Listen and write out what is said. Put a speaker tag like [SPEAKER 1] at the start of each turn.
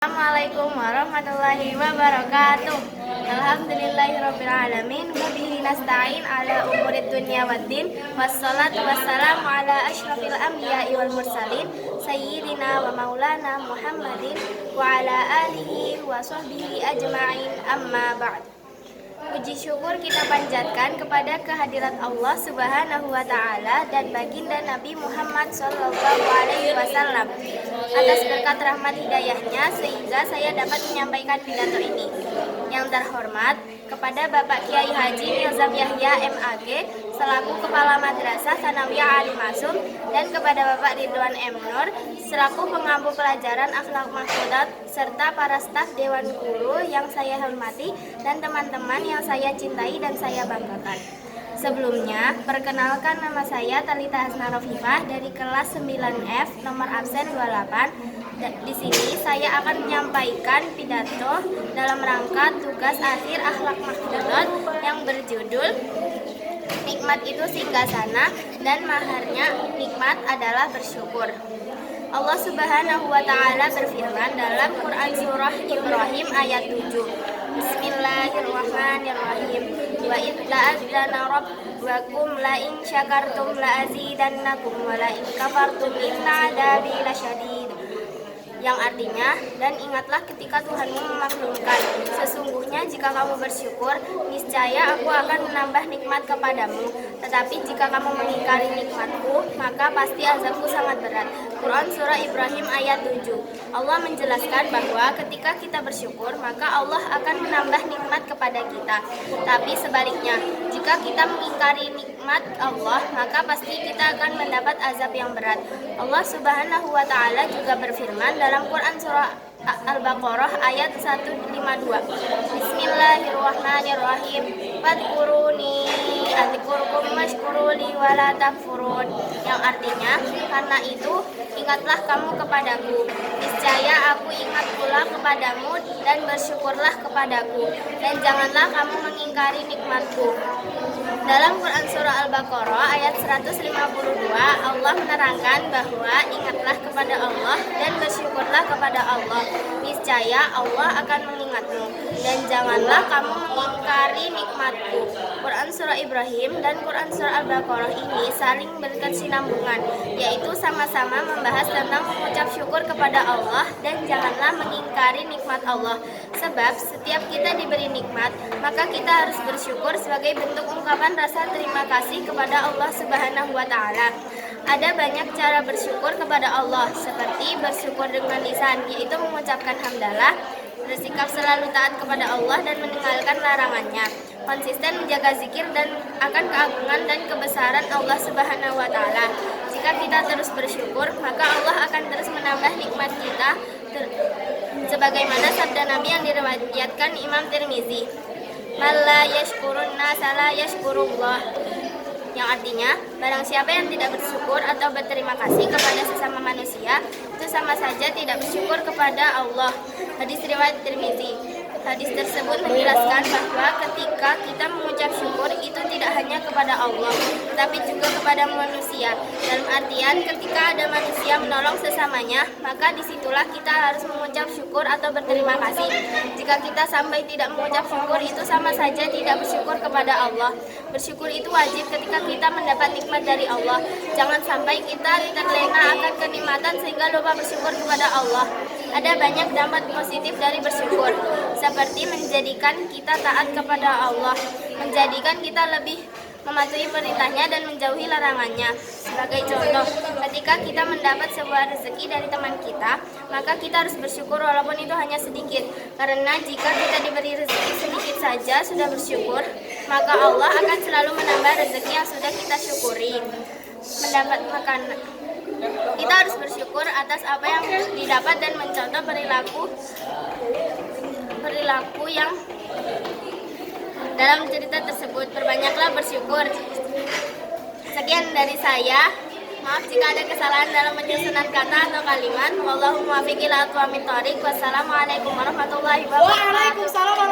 [SPEAKER 1] Assalamualaikum warahmatullahi wabarakatuh. Alhamdulillahirabbil alamin wa bihi nasta'in ala umurid dunya waddin. Wassalatu wassalamu ala asyrafil anbiya'i wal mursalin sayyidina wa maulana Muhammadin wa ala alihi wa sahbihi ajma'in, amma ba'd. Puji syukur kita panjatkan kepada kehadirat Allah Subhanahu wa taala dan baginda Nabi Muhammad sallallahu alaihi wasallam atas berkat rahmat hidayahnya sehingga saya dapat menyampaikan pidato ini. Yang terhormat kepada Bapak Kiai Haji Nizam Yahya MAG selaku Kepala Madrasah Tsanawiyah Ali Masum dan kepada Bapak Ridwan M. Nur selaku pengampu pelajaran akhlak mahfudat serta para staf Dewan Guru yang saya hormati dan teman-teman yang saya cintai dan saya banggakan. Sebelumnya, perkenalkan nama saya Talita Hasna Rofifah dari kelas 9F nomor absen 28. Di sini saya akan menyampaikan pidato dalam rangka tugas akhir akhlak mahfudat yang berjudul Nikmat itu singgasana dan maharnya nikmat adalah bersyukur. Allah Subhanahu wa taala berfirman dalam Quran surah Ibrahim ayat 7. Bismillahirrahmanirrahim. Wa idza'adzana rabbukum la in syakartum la azidannakum wa la in kafartum inna adzabi lasyadid. Yang artinya, dan ingatlah ketika Tuhanmu memaklumkan, sesungguhnya jika kamu bersyukur, niscaya aku akan menambah nikmat kepadamu. Tetapi jika kamu mengingkari nikmatku, maka pasti azabku sangat berat. Quran surah Ibrahim ayat 7. Allah menjelaskan bahwa ketika kita bersyukur, maka Allah akan menambah nikmat kepada kita. Tapi sebaliknya, jika kita mengingkari nikmat Allah, maka pasti kita akan mendapat azab yang berat. Allah Subhanahu wa taala juga berfirman dalam Quran surah Al-Baqarah ayat 152. Bismillahirrahmanirrahim. Fadkuruni adzkurkum washkuruli wala takfurun. Yang artinya, karena itu ingatlah kamu kepadaku, niscaya aku ingat pula kepadamu dan bersyukurlah kepadaku, dan janganlah kamu mengingkari nikmatku. Dalam Quran surah Al-Baqarah ayat 152, Allah menerangkan bahwa ingatlah kepada Allah dan bersyukurlah kepada Allah, niscaya Allah akan mengingatmu, dan janganlah kamu mengingkari nikmatku. Quran surah Ibrahim dan Quran surah Al-Baqarah ini saling berkesinambungan, yaitu sama-sama membahas tentang mengucap syukur kepada Allah dan janganlah mengingkari nikmat Allah. Sebab setiap kita diberi nikmat, maka kita harus bersyukur sebagai bentuk ungkapan rasa terima kasih kepada Allah Subhanahu wa taala. Ada banyak cara bersyukur kepada Allah, seperti bersyukur dengan lisan, yaitu mengucapkan hamdalah, bersikap selalu taat kepada Allah dan meninggalkan larangannya, konsisten menjaga zikir dan akan keagungan dan kebesaran Allah Subhanahu wa taala. Jika kita terus bersyukur, maka Allah akan terus menambah nikmat kita, sebagaimana sabda Nabi yang diriwayatkan Imam Tirmizi, "Man la yashkurun nasa la yashkurullah." Yang artinya, barang siapa yang tidak bersyukur atau berterima kasih kepada sesama manusia, itu sama saja tidak bersyukur kepada Allah. Hadis riwayat Tirmizi. Hadis tersebut menjelaskan bahwa ketika kita mengucap syukur itu tidak hanya kepada Allah, tetapi juga kepada manusia. Dalam artian, ketika ada manusia menolong sesamanya, maka disitulah kita harus mengucap syukur atau berterima kasih. Jika kita sampai tidak mengucap syukur, itu sama saja tidak bersyukur kepada Allah. Bersyukur itu wajib ketika kita mendapat nikmat dari Allah. Jangan sampai kita terlena akan kenikmatan sehingga lupa bersyukur kepada Allah. Ada banyak dampak positif dari bersyukur, seperti menjadikan kita taat kepada Allah, menjadikan kita lebih mematuhi perintahnya dan menjauhi larangannya. Sebagai contoh, ketika kita mendapat sebuah rezeki dari teman kita, maka kita harus bersyukur walaupun itu hanya sedikit. Karena jika kita diberi rezeki sedikit saja sudah bersyukur, maka Allah akan selalu menambah rezeki yang sudah kita syukuri. Mendapat makanan, kita harus bersyukur atas apa yang didapat dan mencontoh perilaku yang dalam cerita tersebut. Perbanyaklah bersyukur. Sekian dari saya. Maaf jika ada kesalahan dalam penyusunan kata atau kalimat. Wallahu muwaffiq ila aqwamit thoriq. Wassalamualaikum warahmatullahi wabarakatuh.